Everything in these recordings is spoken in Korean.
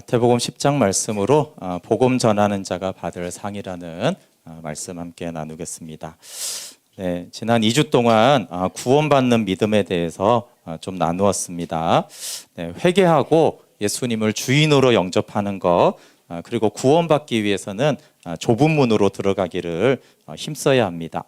마태복음 10장 말씀으로 복음 전하는 자가 받을 상이라는 말씀 함께 나누겠습니다. 네, 지난 2주 동안 구원받는 믿음에 대해서 좀 나누었습니다. 네, 회개하고 예수님을 주인으로 영접하는 것, 그리고 구원받기 위해서는 좁은 문으로 들어가기를 힘써야 합니다.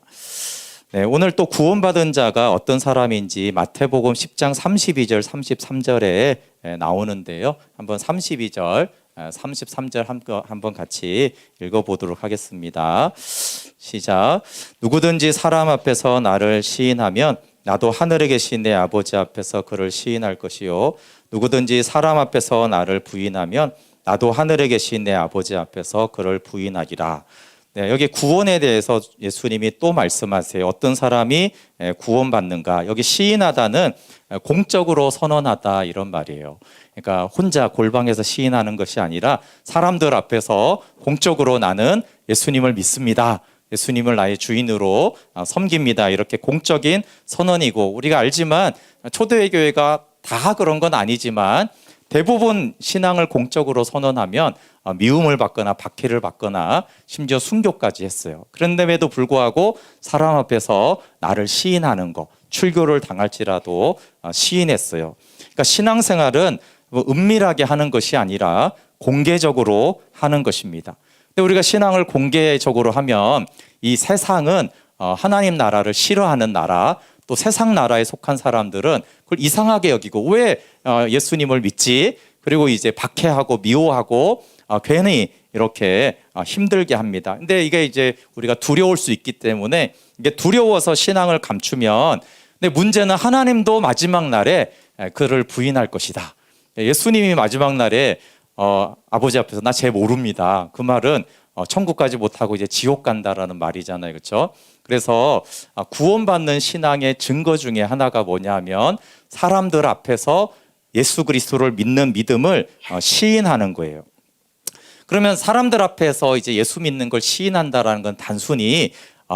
네, 오늘 또 구원받은 자가 어떤 사람인지 마태복음 10장 32절, 33절에 나오는데요. 한번 32절, 33절 한번 같이 읽어보도록 하겠습니다. 시작. 누구든지 사람 앞에서 나를 시인하면 나도 하늘에 계신 내 아버지 앞에서 그를 시인할 것이요. 누구든지 사람 앞에서 나를 부인하면 나도 하늘에 계신 내 아버지 앞에서 그를 부인하리라. 네, 여기 구원에 대해서 예수님이 또 말씀하세요. 어떤 사람이 구원받는가? 여기 시인하다는 공적으로 선언하다 이런 말이에요. 그러니까 혼자 골방에서 시인하는 것이 아니라 사람들 앞에서 공적으로 나는 예수님을 믿습니다. 예수님을 나의 주인으로 섬깁니다. 이렇게 공적인 선언이고, 우리가 알지만 초대의 교회가 다 그런 건 아니지만 대부분 신앙을 공적으로 선언하면 미움을 받거나 박해를 받거나 심지어 순교까지 했어요. 그런데에도 불구하고 사람 앞에서 나를 시인하는 거, 출교를 당할지라도 시인했어요. 그러니까 신앙생활은 은밀하게 하는 것이 아니라 공개적으로 하는 것입니다. 근데 우리가 신앙을 공개적으로 하면 이 세상은 하나님 나라를 싫어하는 나라, 또 세상 나라에 속한 사람들은 그걸 이상하게 여기고 왜 예수님을 믿지? 그리고 이제 박해하고 미워하고 괜히 이렇게 힘들게 합니다. 근데 이게 이제 우리가 두려울 수 있기 때문에 이게 두려워서 신앙을 감추면, 근데 문제는 하나님도 마지막 날에 그를 부인할 것이다. 예수님이 마지막 날에 아버지 앞에서 나 쟤 모릅니다. 그 말은 천국까지 못하고 이제 지옥 간다라는 말이잖아요. 그렇죠? 그래서 구원받는 신앙의 증거 중에 하나가 뭐냐면 사람들 앞에서 예수 그리스도를 믿는 믿음을 시인하는 거예요. 그러면 사람들 앞에서 이제 예수 믿는 걸 시인한다라는 건 단순히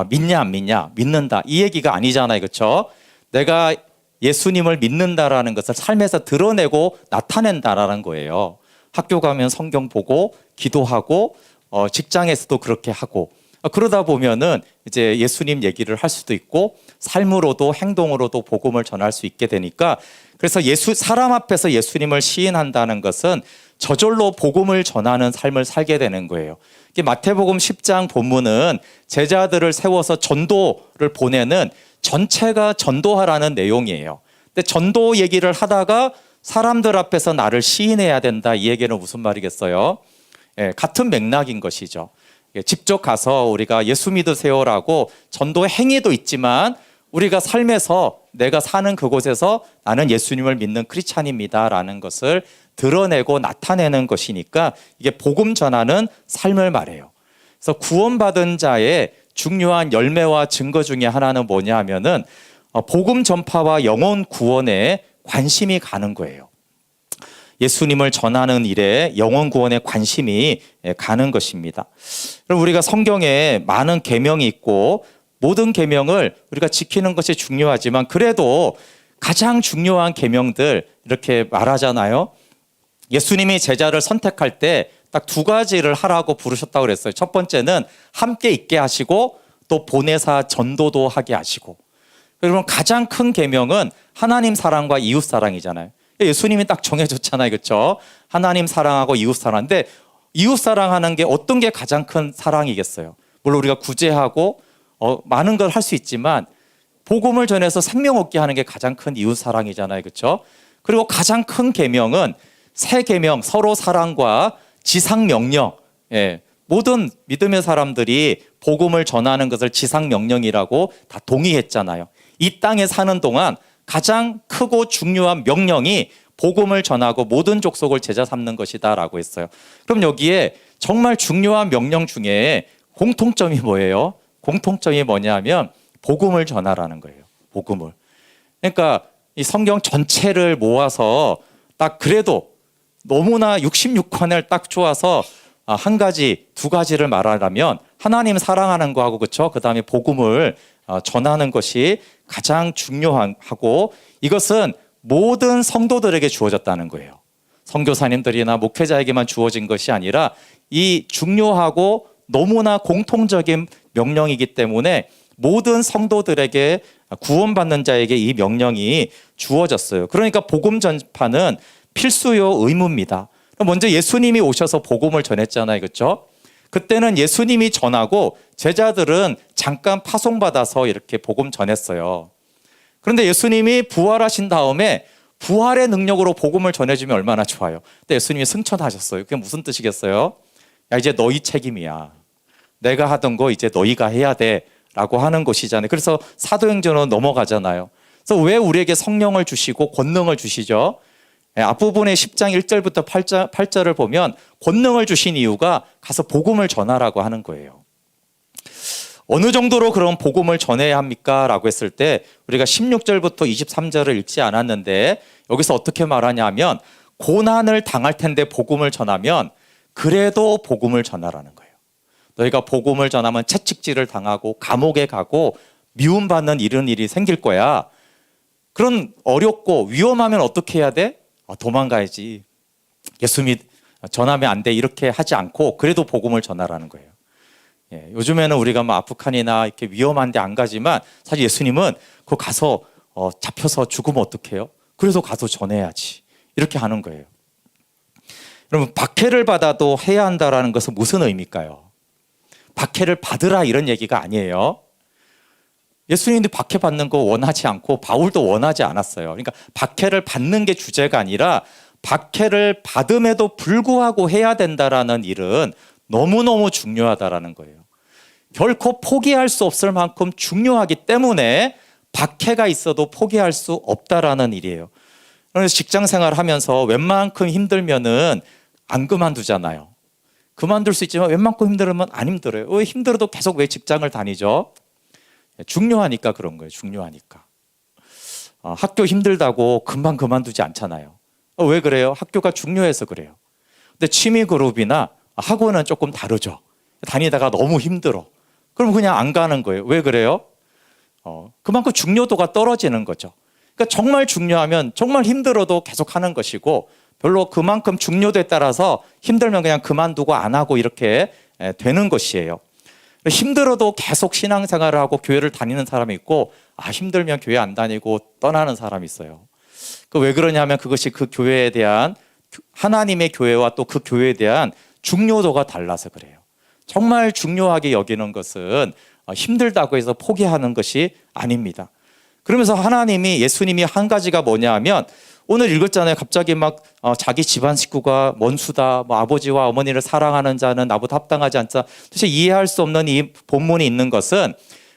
믿냐 안 믿냐, 믿는다 이 얘기가 아니잖아요. 그렇죠? 내가 예수님을 믿는다라는 것을 삶에서 드러내고 나타낸다라는 거예요. 학교 가면 성경 보고 기도하고 직장에서도 그렇게 하고, 그러다 보면은 이제 예수님 얘기를 할 수도 있고 삶으로도 행동으로도 복음을 전할 수 있게 되니까, 그래서 사람 앞에서 예수님을 시인한다는 것은 저절로 복음을 전하는 삶을 살게 되는 거예요. 마태복음 10장 본문은 제자들을 세워서 전도를 보내는 전체가 전도하라는 내용이에요. 근데 전도 얘기를 하다가 사람들 앞에서 나를 시인해야 된다, 이 얘기는 무슨 말이겠어요? 같은 맥락인 것이죠. 직접 가서 우리가 예수 믿으세요라고 전도 행위도 있지만 우리가 삶에서 내가 사는 그곳에서 나는 예수님을 믿는 크리스찬입니다라는 것을 드러내고 나타내는 것이니까 이게 복음 전하는 삶을 말해요. 그래서 구원받은 자의 중요한 열매와 증거 중에 하나는 뭐냐 하면은 복음 전파와 영혼 구원에 관심이 가는 거예요. 예수님을 전하는 일에 영혼 구원에 관심이 가는 것입니다. 그럼 우리가 성경에 많은 계명이 있고 모든 계명을 우리가 지키는 것이 중요하지만 그래도 가장 중요한 계명들 이렇게 말하잖아요. 예수님이 제자를 선택할 때 딱 두 가지를 하라고 부르셨다고 그랬어요. 첫 번째는 함께 있게 하시고 또 보내사 전도도 하게 하시고. 그러면 가장 큰 계명은 하나님 사랑과 이웃 사랑이잖아요. 예수님이 딱 정해줬잖아요. 그렇죠? 하나님 사랑하고 이웃 사랑인데 이웃 사랑하는 게 어떤 게 가장 큰 사랑이겠어요? 물론 우리가 구제하고 많은 걸 할 수 있지만 복음을 전해서 생명 얻게 하는 게 가장 큰 이웃 사랑이잖아요. 그렇죠? 그리고 가장 큰 계명은 새 계명, 서로 사랑과 지상 명령. 모든 믿음의 사람들이 복음을 전하는 것을 지상 명령이라고 다 동의했잖아요. 이 땅에 사는 동안 가장 크고 중요한 명령이 복음을 전하고 모든 족속을 제자 삼는 것이다라고 했어요. 그럼 여기에 정말 중요한 명령 중에 공통점이 뭐예요? 공통점이 뭐냐면 복음을 전하라는 거예요. 복음을. 그러니까 이 성경 전체를 모아서 딱 그래도 너무나 66권을 딱 쪼아서 한 가지, 두 가지를 말하려면 하나님 사랑하는 거하고, 그렇죠? 그다음에 복음을 전하는 것이 가장 중요하고, 이것은 모든 성도들에게 주어졌다는 거예요. 선교사님들이나 목회자에게만 주어진 것이 아니라 이 중요하고 너무나 공통적인 명령이기 때문에 모든 성도들에게 구원받는 자에게 이 명령이 주어졌어요. 그러니까 복음 전파는 필수요 의무입니다. 먼저 예수님이 오셔서 복음을 전했잖아요. 그렇죠? 그때는 예수님이 전하고 제자들은 잠깐 파송받아서 이렇게 복음 전했어요. 그런데 예수님이 부활하신 다음에 부활의 능력으로 복음을 전해주면 얼마나 좋아요. 근데 예수님이 승천하셨어요. 그게 무슨 뜻이겠어요? 야, 이제 너희 책임이야. 내가 하던 거 이제 너희가 해야 돼 라고 하는 것이잖아요. 그래서 사도행전으로 넘어가잖아요. 그래서 왜 우리에게 성령을 주시고 권능을 주시죠? 앞부분에 10장 1절부터 8절을 보면 권능을 주신 이유가 가서 복음을 전하라고 하는 거예요. 어느 정도로 그런 복음을 전해야 합니까? 라고 했을 때 우리가 16절부터 23절을 읽지 않았는데 여기서 어떻게 말하냐면 고난을 당할 텐데 복음을 전하면 그래도 복음을 전하라는 거예요. 너희가 복음을 전하면 채찍질을 당하고 감옥에 가고 미움받는 이런 일이 생길 거야. 그런 어렵고 위험하면 어떻게 해야 돼? 도망가야지. 예수 전하면 안 돼. 이렇게 하지 않고 그래도 복음을 전하라는 거예요. 요즘에는 우리가 뭐 아프간이나 이렇게 위험한 데 안 가지만 사실 예수님은 그거 가서 잡혀서 죽으면 어떡해요? 그래도 가서 전해야지. 이렇게 하는 거예요. 여러분, 박해를 받아도 해야 한다라는 것은 무슨 의미일까요? 박해를 받으라 이런 얘기가 아니에요. 예수님도 박해 받는 거 원하지 않고 바울도 원하지 않았어요. 그러니까 박해를 받는 게 주제가 아니라 박해를 받음에도 불구하고 해야 된다라는 일은 너무너무 중요하다라는 거예요. 결코 포기할 수 없을 만큼 중요하기 때문에 박해가 있어도 포기할 수 없다라는 일이에요. 그래서 직장 생활 하면서 웬만큼 힘들면은 안 그만두잖아요. 그만둘 수 있지만 웬만큼 힘들으면 안 힘들어요. 왜 힘들어도 계속 왜 직장을 다니죠? 중요하니까 그런 거예요. 중요하니까. 학교 힘들다고 금방 그만두지 않잖아요. 왜 그래요? 학교가 중요해서 그래요. 근데 취미 그룹이나 학원은 조금 다르죠. 다니다가 너무 힘들어. 그럼 그냥 안 가는 거예요. 왜 그래요? 그만큼 중요도가 떨어지는 거죠. 그러니까 정말 중요하면 정말 힘들어도 계속 하는 것이고 별로 그만큼 중요도에 따라서 힘들면 그냥 그만두고 안 하고 이렇게 되는 것이에요. 힘들어도 계속 신앙생활을 하고 교회를 다니는 사람이 있고 힘들면 교회 안 다니고 떠나는 사람이 있어요. 왜 그러냐면 그것이 그 교회에 대한 하나님의 교회와 또 그 교회에 대한 중요도가 달라서 그래요. 정말 중요하게 여기는 것은 힘들다고 해서 포기하는 것이 아닙니다. 그러면서 예수님이 한 가지가 뭐냐 하면 오늘 읽었잖아요. 갑자기 막 자기 집안 식구가 원수다. 뭐 아버지와 어머니를 사랑하는 자는 나보다 합당하지 않다. 도대체 이해할 수 없는 이 본문이 있는 것은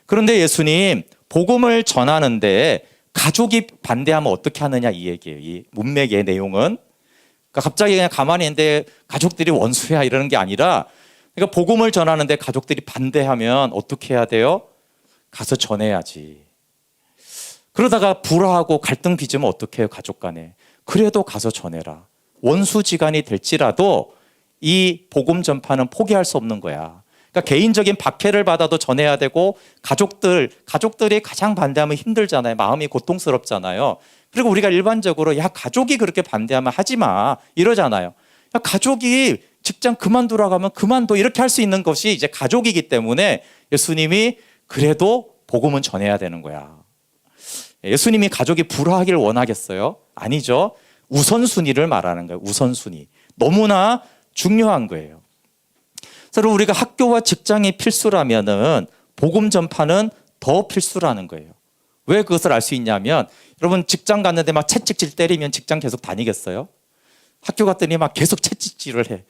그런데 예수님 복음을 전하는데 가족이 반대하면 어떻게 하느냐 이 얘기예요. 이 문맥의 내용은. 그러니까 갑자기 그냥 가만히 있는데 가족들이 원수야 이러는 게 아니라 그러니까 복음을 전하는데 가족들이 반대하면 어떻게 해야 돼요? 가서 전해야지. 그러다가 불화하고 갈등 빚으면 어떻게 해요? 가족 간에. 그래도 가서 전해라. 원수지간이 될지라도 이 복음 전파는 포기할 수 없는 거야. 그러니까 개인적인 박해를 받아도 전해야 되고 가족들이 가장 반대하면 힘들잖아요. 마음이 고통스럽잖아요. 그리고 우리가 일반적으로 가족이 그렇게 반대하면 하지 마 이러잖아요. 가족이 직장 그만두라고 하면 그만둬 이렇게 할 수 있는 것이 이제 가족이기 때문에 예수님이 그래도 복음은 전해야 되는 거야. 예수님이 가족이 불화하기를 원하겠어요? 아니죠. 우선순위를 말하는 거예요. 우선순위. 너무나 중요한 거예요. 그래서 우리가 학교와 직장이 필수라면은 복음 전파는 더 필수라는 거예요. 왜 그것을 알 수 있냐면 여러분 직장 갔는데 막 채찍질 때리면 직장 계속 다니겠어요? 학교 갔더니 막 계속 채찍질을 해.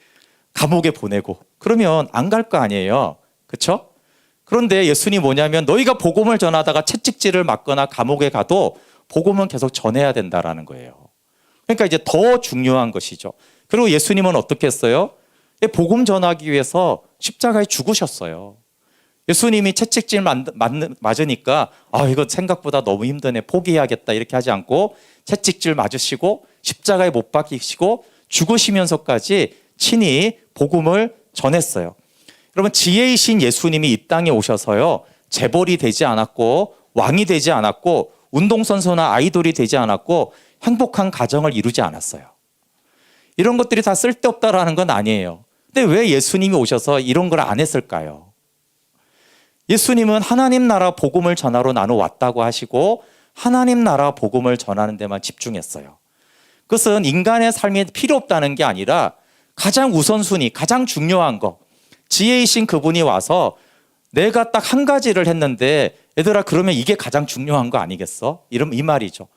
감옥에 보내고. 그러면 안 갈 거 아니에요. 그렇죠? 그런데 예수님이 뭐냐면 너희가 복음을 전하다가 채찍질을 맞거나 감옥에 가도 복음은 계속 전해야 된다라는 거예요. 그러니까 이제 더 중요한 것이죠. 그리고 예수님은 어떻게 했어요? 복음 전하기 위해서 십자가에 죽으셨어요. 예수님이 채찍질 맞으니까 이거 생각보다 너무 힘드네 포기해야겠다 이렇게 하지 않고 채찍질 맞으시고 십자가에 못 박히시고 죽으시면서까지 친히 복음을 전했어요. 여러분 지혜이신 예수님이 이 땅에 오셔서요 재벌이 되지 않았고 왕이 되지 않았고 운동선수나 아이돌이 되지 않았고 행복한 가정을 이루지 않았어요. 이런 것들이 다 쓸데없다라는 건 아니에요. 근데 왜 예수님이 오셔서 이런 걸 안 했을까요? 예수님은 하나님 나라 복음을 전하러 나눠 왔다고 하시고 하나님 나라 복음을 전하는 데만 집중했어요. 그것은 인간의 삶이 필요 없다는 게 아니라 가장 우선순위, 가장 중요한 거, 지혜이신 그분이 와서 내가 딱 한 가지를 했는데 얘들아 그러면 이게 가장 중요한 거 아니겠어? 이 말이죠.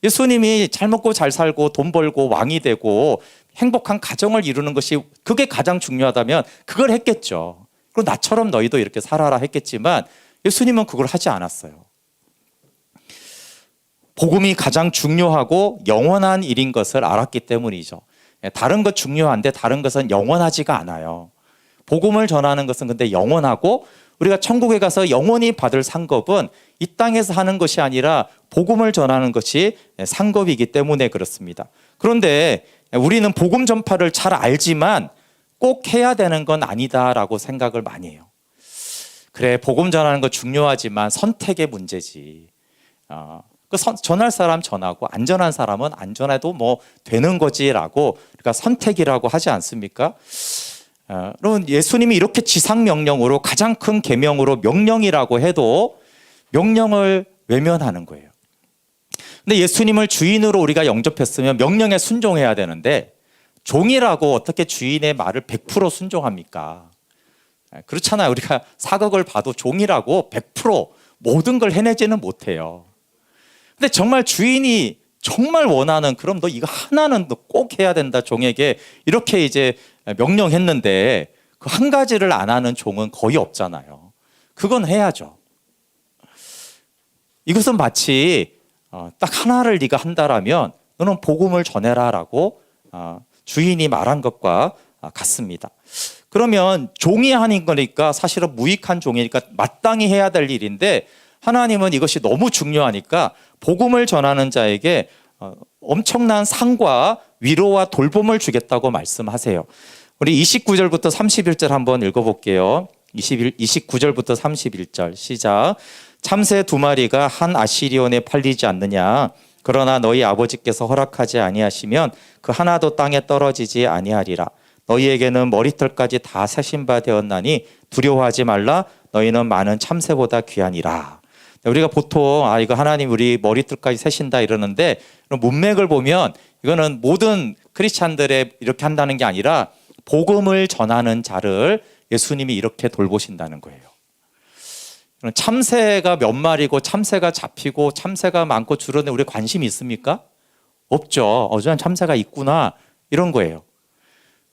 예수님이 잘 먹고 잘 살고 돈 벌고 왕이 되고 행복한 가정을 이루는 것이 그게 가장 중요하다면 그걸 했겠죠. 그리고 나처럼 너희도 이렇게 살아라 했겠지만 예수님은 그걸 하지 않았어요. 복음이 가장 중요하고 영원한 일인 것을 알았기 때문이죠. 다른 것 중요한데 다른 것은 영원하지가 않아요. 복음을 전하는 것은 근데 영원하고 우리가 천국에 가서 영원히 받을 상급은 이 땅에서 하는 것이 아니라 복음을 전하는 것이 상급이기 때문에 그렇습니다. 그런데 우리는 복음 전파를 잘 알지만 꼭 해야 되는 건 아니다라고 생각을 많이 해요. 그래, 복음 전하는 거 중요하지만 선택의 문제지. 전할 사람 전하고 안전한 사람은 안전해도 뭐 되는 거지라고 그러니까 선택이라고 하지 않습니까? 여러분 예수님이 이렇게 지상명령으로 가장 큰 계명으로 명령이라고 해도 명령을 외면하는 거예요. 근데 예수님을 주인으로 우리가 영접했으면 명령에 순종해야 되는데 종이라고 어떻게 주인의 말을 100% 순종합니까? 그렇잖아요. 우리가 사극을 봐도 종이라고 100% 모든 걸 해내지는 못해요. 근데 정말 주인이 정말 원하는 그럼 너 이거 하나는 너 꼭 해야 된다 종에게 이렇게 이제 명령했는데 그 한 가지를 안 하는 종은 거의 없잖아요. 그건 해야죠. 이것은 마치 딱 하나를 네가 한다라면 너는 복음을 전해라라고 주인이 말한 것과 같습니다. 그러면 종이 하는 거니까 사실은 무익한 종이니까 마땅히 해야 될 일인데 하나님은 이것이 너무 중요하니까 복음을 전하는 자에게 엄청난 상과 위로와 돌봄을 주겠다고 말씀하세요. 우리 29절부터 31절 한번 읽어볼게요. 29절부터 31절 시작. 참새 2마리가 한 아시리온에 팔리지 않느냐. 그러나 너희 아버지께서 허락하지 아니하시면 그 하나도 땅에 떨어지지 아니하리라. 너희에게는 머리털까지 다 세신 바 되었나니 두려워하지 말라. 너희는 많은 참새보다 귀하니라. 우리가 보통 이거 하나님 우리 머리털까지 세신다 이러는데 문맥을 보면 이거는 모든 크리스찬들의 이렇게 한다는 게 아니라 복음을 전하는 자를 예수님이 이렇게 돌보신다는 거예요. 참새가 몇 마리고 참새가 잡히고 참새가 많고 줄어드는 우리 관심이 있습니까? 없죠. 어쩌면 참새가 있구나 이런 거예요.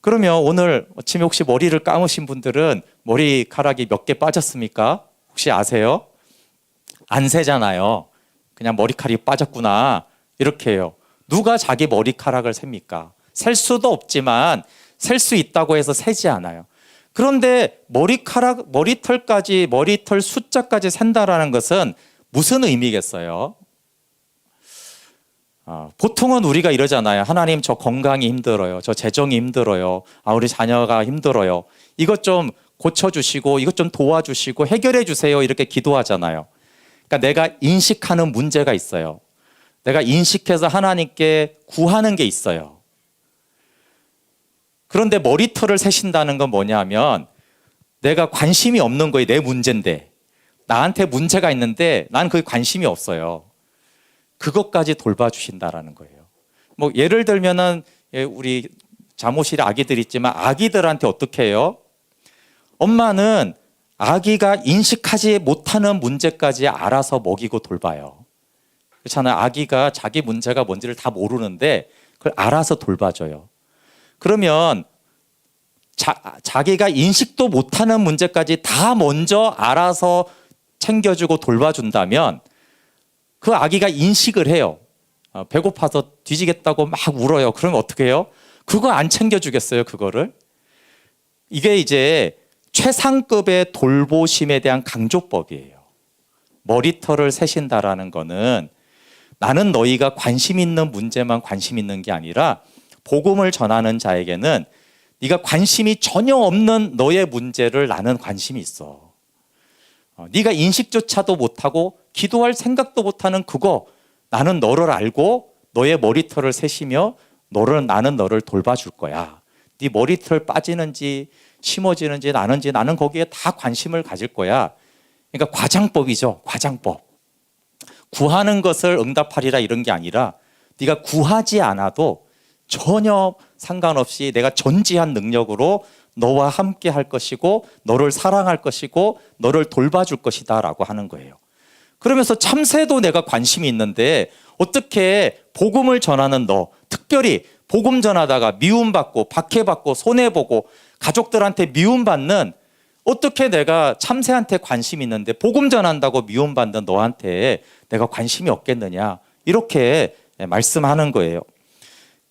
그러면 오늘 아침에 혹시 머리를 감으신 분들은 머리카락이 몇 개 빠졌습니까? 혹시 아세요? 안 세잖아요. 그냥 머리카락이 빠졌구나 이렇게 해요. 누가 자기 머리카락을 셉니까? 셀 수도 없지만 셀 수 있다고 해서 세지 않아요. 그런데 머리털 숫자까지 센다라는 것은 무슨 의미겠어요? 보통은 우리가 이러잖아요. 하나님 저 건강이 힘들어요. 저 재정이 힘들어요. 우리 자녀가 힘들어요. 이것 좀 고쳐주시고 이것 좀 도와주시고 해결해 주세요. 이렇게 기도하잖아요. 그러니까 내가 인식하는 문제가 있어요. 내가 인식해서 하나님께 구하는 게 있어요. 그런데 머리털을 세신다는 건 뭐냐면 내가 관심이 없는 거예요. 내 문제인데. 나한테 문제가 있는데 난 그게 관심이 없어요. 그것까지 돌봐주신다라는 거예요. 뭐 예를 들면은 우리 잠옷실에 아기들 있지만 아기들한테 어떻게 해요? 엄마는 아기가 인식하지 못하는 문제까지 알아서 먹이고 돌봐요. 그렇잖아요. 아기가 자기 문제가 뭔지를 다 모르는데 그걸 알아서 돌봐줘요. 그러면 자기가 인식도 못하는 문제까지 다 먼저 알아서 챙겨주고 돌봐준다면 그 아기가 인식을 해요. 배고파서 뒤지겠다고 막 울어요. 그러면 어떻게 해요? 그거 안 챙겨주겠어요, 그거를? 이게 이제 최상급의 돌보심에 대한 강조법이에요. 머리털을 세신다라는 거는 나는 너희가 관심 있는 문제만 관심 있는 게 아니라 복음을 전하는 자에게는 네가 관심이 전혀 없는 너의 문제를 나는 관심이 있어. 네가 인식조차도 못하고 기도할 생각도 못하는 그거 나는 너를 알고 너의 머리털을 세시며 나는 너를 돌봐줄 거야. 네 머리털 빠지는지 심어지는지 나는지 나는 거기에 다 관심을 가질 거야. 그러니까 과장법이죠. 과장법. 구하는 것을 응답하리라 이런 게 아니라 네가 구하지 않아도 전혀 상관없이 내가 전지한 능력으로 너와 함께 할 것이고 너를 사랑할 것이고 너를 돌봐줄 것이다 라고 하는 거예요. 그러면서 참새도 내가 관심이 있는데 어떻게 복음을 전하는 너, 특별히 복음 전하다가 미움받고 박해받고 손해보고 가족들한테 미움받는 어떻게 내가 참새한테 관심이 있는데 복음 전한다고 미움받는 너한테 내가 관심이 없겠느냐 이렇게 말씀하는 거예요.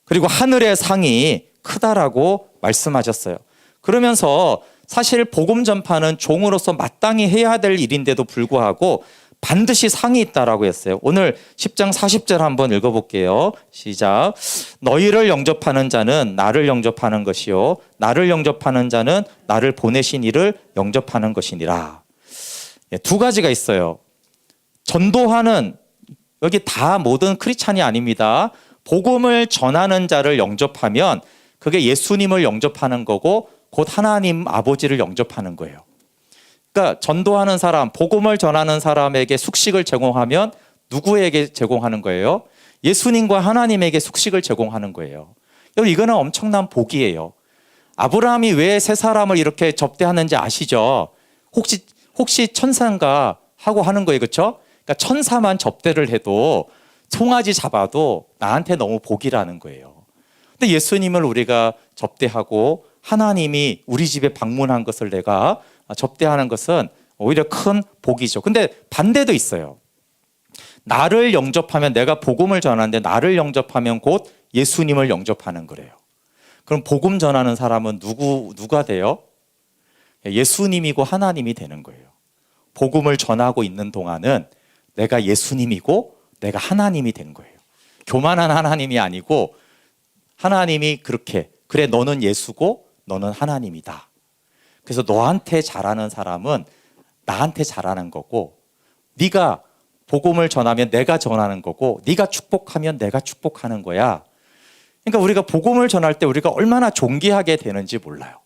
그리고 하늘의 상이 크다라고 말씀하셨어요. 그러면서 사실 복음 전파는 종으로서 마땅히 해야 될 일인데도 불구하고 반드시 상이 있다라고 했어요. 오늘 10장 40절 한번 읽어볼게요. 시작. 너희를 영접하는 자는 나를 영접하는 것이요 나를 영접하는 자는 나를 보내신 이를 영접하는 것이니라. 두 가지가 있어요. 전도하는 여기 다 모든 크리스찬이 아닙니다. 복음을 전하는 자를 영접하면 그게 예수님을 영접하는 거고 곧 하나님 아버지를 영접하는 거예요. 그러니까 전도하는 사람, 복음을 전하는 사람에게 숙식을 제공하면 누구에게 제공하는 거예요? 예수님과 하나님에게 숙식을 제공하는 거예요. 여러분 이거는 엄청난 복이에요. 아브라함이 왜 세 사람을 이렇게 접대하는지 아시죠? 혹시 천사인가 하고 하는 거예요. 그렇죠? 그러니까 천사만 접대를 해도 송아지 잡아도 나한테 너무 복이라는 거예요. 근데 예수님을 우리가 접대하고 하나님이 우리 집에 방문한 것을 내가 접대하는 것은 오히려 큰 복이죠. 근데 반대도 있어요. 나를 영접하면 내가 복음을 전하는데 나를 영접하면 곧 예수님을 영접하는 거래요. 그럼 복음 전하는 사람은 누가 돼요? 예수님이고 하나님이 되는 거예요. 복음을 전하고 있는 동안은 내가 예수님이고 내가 하나님이 된 거예요. 교만한 하나님이 아니고 하나님이 그렇게 그래 너는 예수고 너는 하나님이다. 그래서 너한테 잘하는 사람은 나한테 잘하는 거고 네가 복음을 전하면 내가 전하는 거고 네가 축복하면 내가 축복하는 거야. 그러니까 우리가 복음을 전할 때 우리가 얼마나 존귀하게 되는지 몰라요.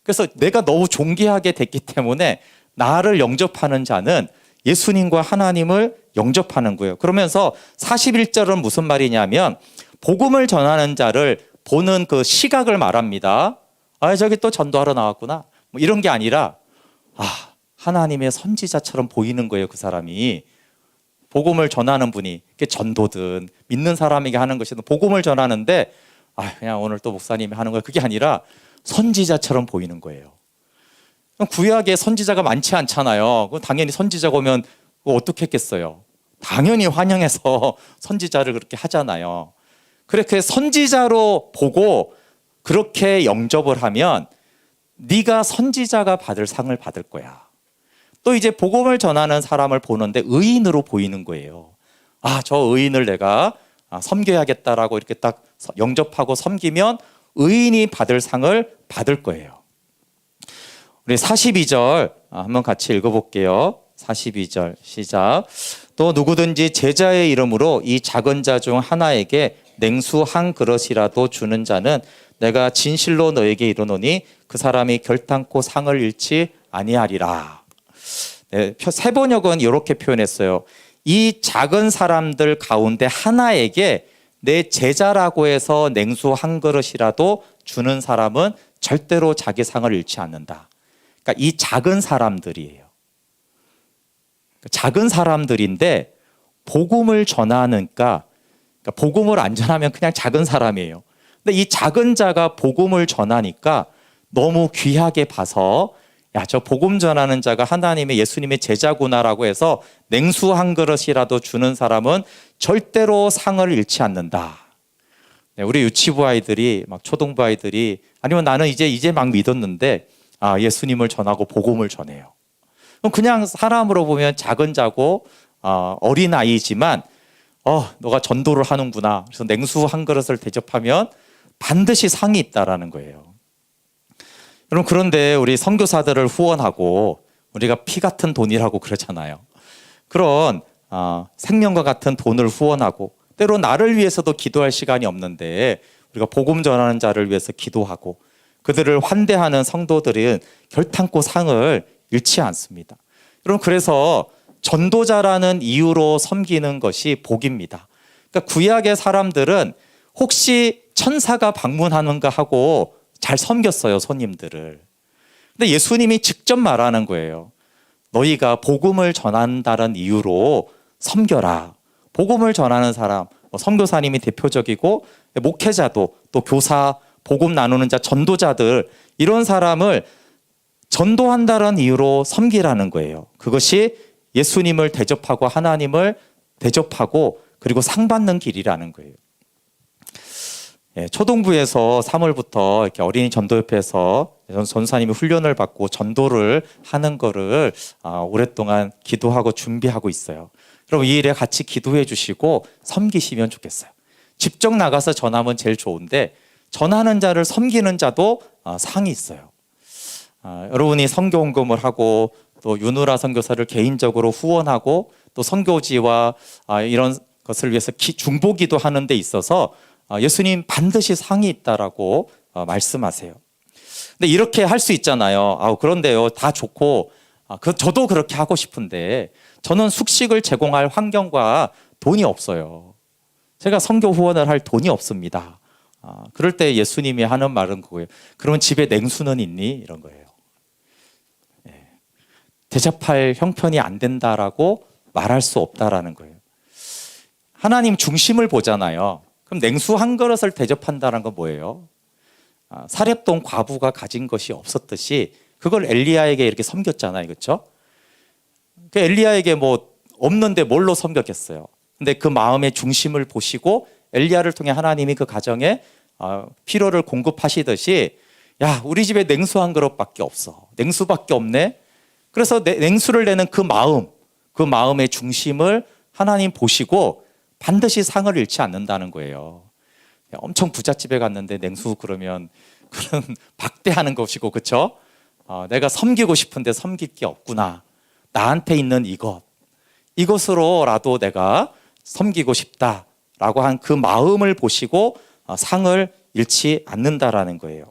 그래서 내가 너무 존귀하게 됐기 때문에 나를 영접하는 자는 예수님과 하나님을 영접하는 거예요. 그러면서 41절은 무슨 말이냐면 복음을 전하는 자를 보는 그 시각을 말합니다. 아, 저기 또 전도하러 나왔구나. 뭐 이런 게 아니라 하나님의 선지자처럼 보이는 거예요. 그 사람이. 복음을 전하는 분이 그게 전도든 믿는 사람에게 하는 것이든 복음을 전하는데 그냥 오늘 또 목사님이 하는 거예요. 그게 아니라 선지자처럼 보이는 거예요. 구약에 선지자가 많지 않잖아요. 당연히 선지자가 오면 어떻게 했겠어요? 당연히 환영해서 선지자를 그렇게 하잖아요. 그렇게 선지자로 보고 그렇게 영접을 하면 네가 선지자가 받을 상을 받을 거야. 또 이제 복음을 전하는 사람을 보는데 의인으로 보이는 거예요. 저 의인을 내가 섬겨야겠다라고 이렇게 딱 영접하고 섬기면 의인이 받을 상을 받을 거예요. 우리 42절 한번 같이 읽어볼게요. 42절 시작. 또 누구든지 제자의 이름으로 이 작은 자 중 하나에게 냉수 한 그릇이라도 주는 자는 내가 진실로 너에게 이르노니 그 사람이 결탄코 상을 잃지 아니하리라. 네, 새 번역은 이렇게 표현했어요. 이 작은 사람들 가운데 하나에게 내 제자라고 해서 냉수 한 그릇이라도 주는 사람은 절대로 자기 상을 잃지 않는다. 그러니까 이 작은 사람들이에요. 작은 사람들인데 복음을 전하니까 복음을 안 전하면 그냥 작은 사람이에요. 근데 이 작은 자가 복음을 전하니까 너무 귀하게 봐서 저 복음 전하는 자가 하나님의 예수님의 제자구나라고 해서 냉수 한 그릇이라도 주는 사람은 절대로 상을 잃지 않는다. 네, 우리 유치부 아이들이 막 초등부 아이들이 아니면 나는 이제 막 믿었는데 예수님을 전하고 복음을 전해요. 그냥 사람으로 보면 작은 자고 어린 아이지만 너가 전도를 하는구나. 그래서 냉수 한 그릇을 대접하면 반드시 상이 있다라는 거예요. 여러분 그런데 우리 선교사들을 후원하고 우리가 피 같은 돈이라고 그러잖아요. 그런 생명과 같은 돈을 후원하고 때로 나를 위해서도 기도할 시간이 없는데 우리가 복음 전하는 자를 위해서 기도하고 그들을 환대하는 성도들은 결탄코 상을 잃지 않습니다. 여러분, 그래서 전도자라는 이유로 섬기는 것이 복입니다. 그러니까 구약의 사람들은 혹시 천사가 방문하는가 하고 잘 섬겼어요, 손님들을. 근데 예수님이 직접 말하는 거예요. 너희가 복음을 전한다는 이유로 섬겨라. 복음을 전하는 사람, 선교사님이 대표적이고 목회자도 또 교사, 복음 나누는 자, 전도자들 이런 사람을 전도한다는 이유로 섬기라는 거예요. 그것이 예수님을 대접하고 하나님을 대접하고 그리고 상 받는 길이라는 거예요. 초동부에서 3월부터 이렇게 어린이 전도협회에서 전사님이 훈련을 받고 전도를 하는 거를 오랫동안 기도하고 준비하고 있어요. 그럼 이 일에 같이 기도해 주시고 섬기시면 좋겠어요. 직접 나가서 전하면 제일 좋은데 전하는 자를 섬기는 자도 상이 있어요. 여러분이 선교 헌금을 하고 또 윤우라 선교사를 개인적으로 후원하고 또 선교지와 이런 것을 위해서 중보기도 하는 데 있어서 예수님 반드시 상이 있다라고 말씀하세요. 근데 이렇게 할 수 있잖아요. 그런데요, 다 좋고 저도 그렇게 하고 싶은데 저는 숙식을 제공할 환경과 돈이 없어요. 제가 선교 후원을 할 돈이 없습니다. 그럴 때 예수님이 하는 말은 그거예요. 그러면 집에 냉수는 있니? 이런 거예요. 대접할 형편이 안 된다라고 말할 수 없다라는 거예요. 하나님 중심을 보잖아요. 그럼 냉수 한 그릇을 대접한다는 건 뭐예요? 사렙동 과부가 가진 것이 없었듯이 그걸 엘리야에게 이렇게 섬겼잖아요. 그렇죠? 그 엘리야에게 뭐 없는데 뭘로 섬겼겠어요? 근데 그 마음의 중심을 보시고 엘리야를 통해 하나님이 그 가정에 필요를 공급하시듯이 야, 우리 집에 냉수 한 그릇밖에 없어. 냉수밖에 없네. 그래서 냉수를 내는 그 마음의 중심을 하나님 보시고 반드시 상을 잃지 않는다는 거예요. 엄청 부잣집에 갔는데 냉수 그러면 그런 박대하는 것이고, 그렇죠? 내가 섬기고 싶은데 섬길 게 없구나. 나한테 있는 이것으로라도 내가 섬기고 싶다라고 한 그 마음을 보시고 상을 잃지 않는다라는 거예요.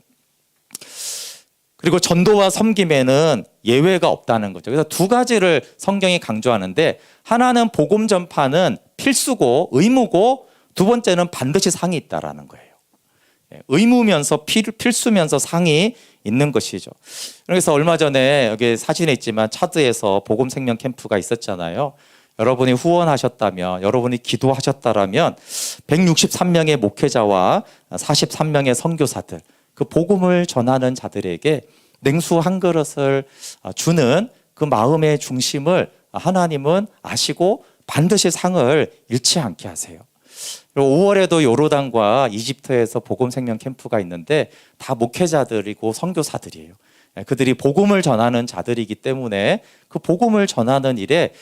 그리고 전도와 섬김에는 예외가 없다는 거죠. 그래서 두 가지를 성경이 강조하는데 하나는 복음 전파는 필수고 의무고 두 번째는 반드시 상이 있다라는 거예요. 의무면서 필수면서 상이 있는 것이죠. 그래서 얼마 전에 여기 사진에 있지만 차드에서 복음 생명 캠프가 있었잖아요. 여러분이 후원하셨다면, 여러분이 기도하셨다라면 163명의 목회자와 43명의 선교사들, 그 복음을 전하는 자들에게 냉수 한 그릇을 주는 그 마음의 중심을 하나님은 아시고 반드시 상을 잃지 않게 하세요. 5월에도 요르단과 이집트에서 복음 생명 캠프가 있는데 다 목회자들이고 선교사들이에요. 그들이 복음을 전하는 자들이기 때문에 그 복음을 전하는 일에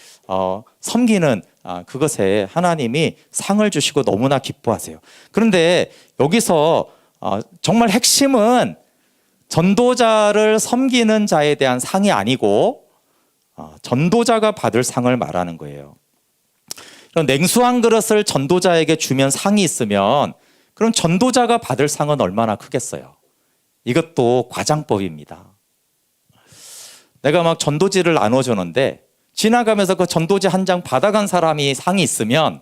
섬기는 그것에 하나님이 상을 주시고 너무나 기뻐하세요. 그런데 여기서 정말 핵심은 전도자를 섬기는 자에 대한 상이 아니고 전도자가 받을 상을 말하는 거예요. 그럼 냉수 한 그릇을 전도자에게 주면 상이 있으면 그럼 전도자가 받을 상은 얼마나 크겠어요? 이것도 과장법입니다. 내가 막 전도지를 나눠주는데 지나가면서 그 전도지 한 장 받아간 사람이 상이 있으면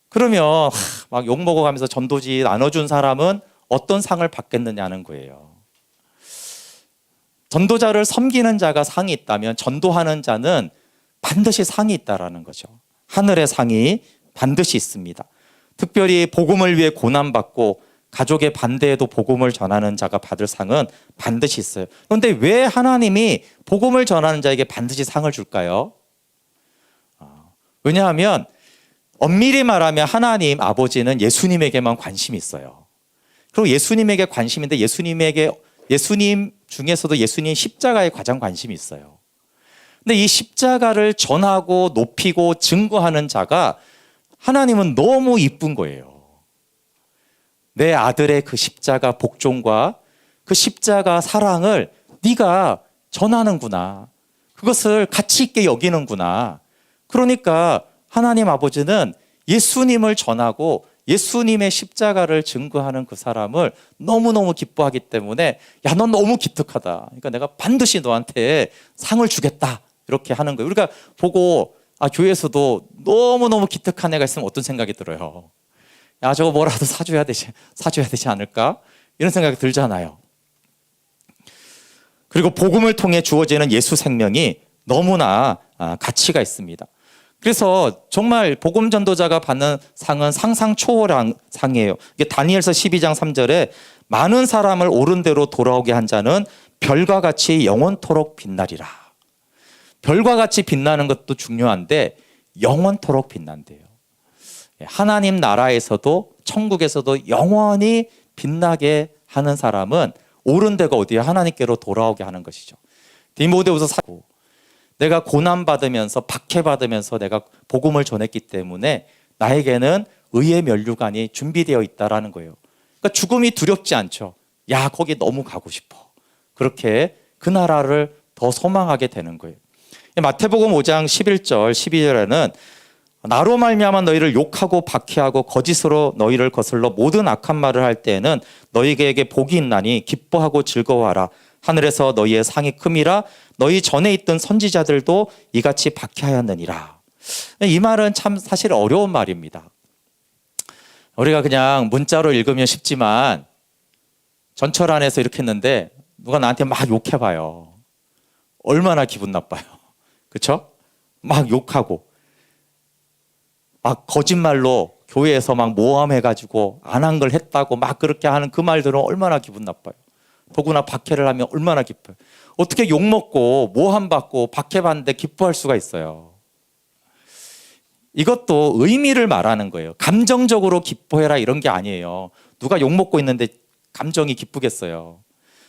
그러면 막 욕먹어가면서 전도지 나눠준 사람은 어떤 상을 받겠느냐는 거예요. 전도자를 섬기는 자가 상이 있다면 전도하는 자는 반드시 상이 있다라는 거죠. 하늘의 상이 반드시 있습니다. 특별히 복음을 위해 고난받고 가족의 반대에도 복음을 전하는 자가 받을 상은 반드시 있어요. 그런데 왜 하나님이 복음을 전하는 자에게 반드시 상을 줄까요? 왜냐하면 엄밀히 말하면 하나님 아버지는 예수님에게만 관심이 있어요. 그리고 예수님에게 관심인데 예수님 중에서도 예수님 십자가에 가장 관심이 있어요. 근데 이 십자가를 전하고 높이고 증거하는 자가 하나님은 너무 이쁜 거예요. 내 아들의 그 십자가 복종과 그 십자가 사랑을 네가 전하는구나. 그것을 가치 있게 여기는구나. 그러니까 하나님 아버지는 예수님을 전하고 예수님의 십자가를 증거하는 그 사람을 너무너무 기뻐하기 때문에 야, 넌 너무 기특하다. 그러니까 내가 반드시 너한테 상을 주겠다. 이렇게 하는 거예요. 우리가 보고 교회에서도 너무너무 기특한 애가 있으면 어떤 생각이 들어요? 야, 저거 뭐라도 사줘야 되지 않을까? 이런 생각이 들잖아요. 그리고 복음을 통해 주어지는 예수 생명이 너무나 가치가 있습니다. 그래서 정말 복음 전도자가 받는 상은 상상 초월한 상이에요. 이게 다니엘서 12장 3절에 많은 사람을 옳은 대로 돌아오게 한 자는 별과 같이 영원토록 빛나리라. 별과 같이 빛나는 것도 중요한데 영원토록 빛난대요. 하나님 나라에서도 천국에서도 영원히 빛나게 하는 사람은 옳은 데가 어디야? 하나님께로 돌아오게 하는 것이죠. 디모데후서 4장 내가 고난받으면서 박해받으면서 내가 복음을 전했기 때문에 나에게는 의의 면류관이 준비되어 있다라는 거예요. 그러니까 죽음이 두렵지 않죠. 야, 거기 너무 가고 싶어. 그렇게 그 나라를 더 소망하게 되는 거예요. 마태복음 5장 11절 12절에는 나로 말미암아 너희를 욕하고 박해하고 거짓으로 너희를 거슬러 모든 악한 말을 할 때에는 너희에게 복이 있나니 기뻐하고 즐거워하라. 하늘에서 너희의 상이 큼이라. 너희 전에 있던 선지자들도 이같이 박해하였느니라. 이 말은 참 사실 어려운 말입니다. 우리가 그냥 문자로 읽으면 쉽지만 전철 안에서 이렇게 했는데 누가 나한테 막 욕해봐요. 얼마나 기분 나빠요. 그렇죠? 막 욕하고 막 거짓말로 교회에서 막 모함해가지고 안 한 걸 했다고 막 그렇게 하는 그 말들은 얼마나 기분 나빠요. 더구나 박해를 하면 얼마나 기뻐요. 어떻게 욕먹고 모함받고 박해받는데 기뻐할 수가 있어요. 이것도 의미를 말하는 거예요. 감정적으로 기뻐해라 이런 게 아니에요. 누가 욕먹고 있는데 감정이 기쁘겠어요.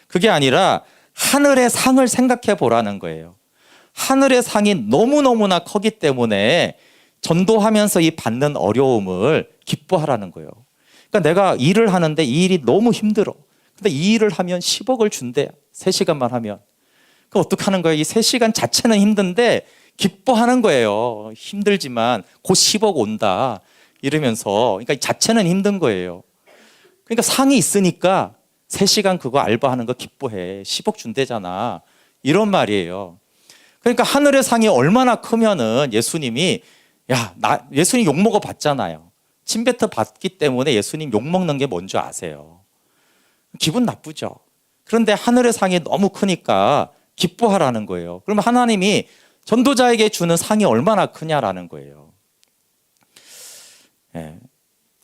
그게 아니라 하늘의 상을 생각해 보라는 거예요. 하늘의 상이 너무너무나 크기 때문에 전도하면서 이 받는 어려움을 기뻐하라는 거예요. 그러니까 내가 일을 하는데 이 일이 너무 힘들어. 근데 이 일을 하면 10억을 준대. 3시간만 하면. 그럼 어떡하는 거예요? 이 3시간 자체는 힘든데 기뻐하는 거예요. 힘들지만 곧 10억 온다. 이러면서. 그러니까 이 자체는 힘든 거예요. 그러니까 상이 있으니까 3시간 그거 알바하는 거 기뻐해. 10억 준대잖아. 이런 말이에요. 그러니까 하늘의 상이 얼마나 크면은 예수님이 예수님 욕먹어 봤잖아요. 침뱉어 봤기 때문에 예수님 욕먹는 게 뭔지 아세요. 기분 나쁘죠. 그런데 하늘의 상이 너무 크니까 기뻐하라는 거예요. 그러면 하나님이 전도자에게 주는 상이 얼마나 크냐라는 거예요.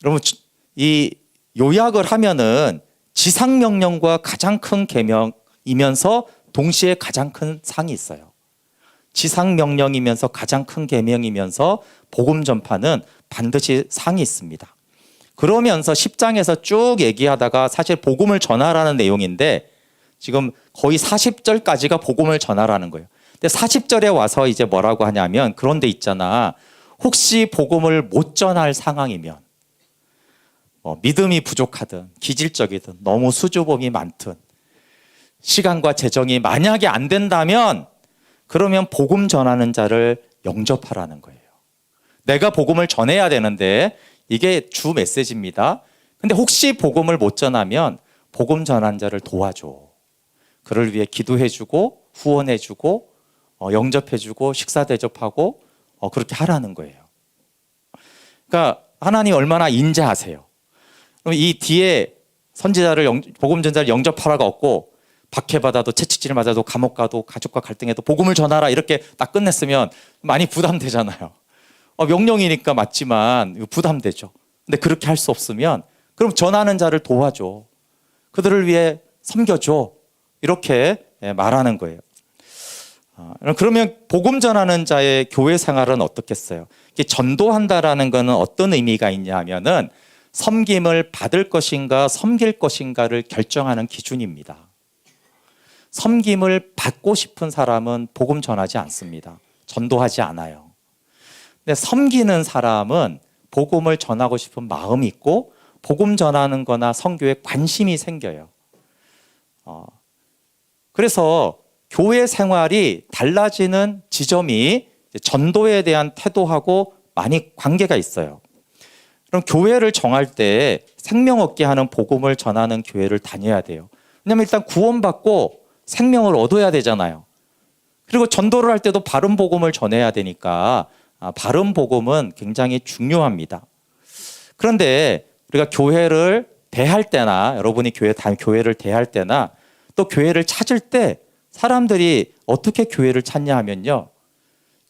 여러분, 이 요약을 하면은 지상명령과 가장 큰 계명이면서 동시에 가장 큰 상이 있어요. 지상명령이면서 가장 큰 계명이면서 복음 전파는 반드시 상이 있습니다. 그러면서 10장에서 쭉 얘기하다가 사실 복음을 전하라는 내용인데 지금 거의 40절까지가 복음을 전하라는 거예요. 근데 40절에 와서 이제 뭐라고 하냐면 그런 데 있잖아. 혹시 복음을 못 전할 상황이면 믿음이 부족하든 기질적이든 너무 수줍음이 많든 시간과 재정이 만약에 안 된다면 그러면 복음 전하는 자를 영접하라는 거예요. 내가 복음을 전해야 되는데 이게 주 메시지입니다. 근데 혹시 복음을 못 전하면 복음 전한 자를 도와줘. 그를 위해 기도해주고 후원해주고 영접해주고 식사 대접하고 그렇게 하라는 거예요. 그러니까 하나님 얼마나 인자하세요. 그럼 이 뒤에 선지자를 복음 전자를 영접하라가 없고 박해받아도 채찍질 맞아도 감옥 가도 가족과 갈등해도 복음을 전하라 이렇게 딱 끝냈으면 많이 부담되잖아요. 명령이니까 맞지만 부담되죠. 근데 그렇게 할 수 없으면 그럼 전하는 자를 도와줘. 그들을 위해 섬겨줘. 이렇게 말하는 거예요. 그러면 복음 전하는 자의 교회 생활은 어떻겠어요? 전도한다라는 것은 어떤 의미가 있냐 하면은 섬김을 받을 것인가 섬길 것인가를 결정하는 기준입니다. 섬김을 받고 싶은 사람은 복음 전하지 않습니다. 전도하지 않아요. 근데 섬기는 사람은 복음을 전하고 싶은 마음이 있고 복음 전하는 거나 선교에 관심이 생겨요. 그래서 교회 생활이 달라지는 지점이 전도에 대한 태도하고 많이 관계가 있어요. 그럼 교회를 정할 때 생명 얻게 하는 복음을 전하는 교회를 다녀야 돼요. 왜냐하면 일단 구원받고 생명을 얻어야 되잖아요. 그리고 전도를 할 때도 바른 복음을 전해야 되니까 바른 복음은 굉장히 중요합니다. 그런데 우리가 교회를 대할 때나 여러분이 교회를 대할 때나 또 교회를 찾을 때 사람들이 어떻게 교회를 찾냐 하면요.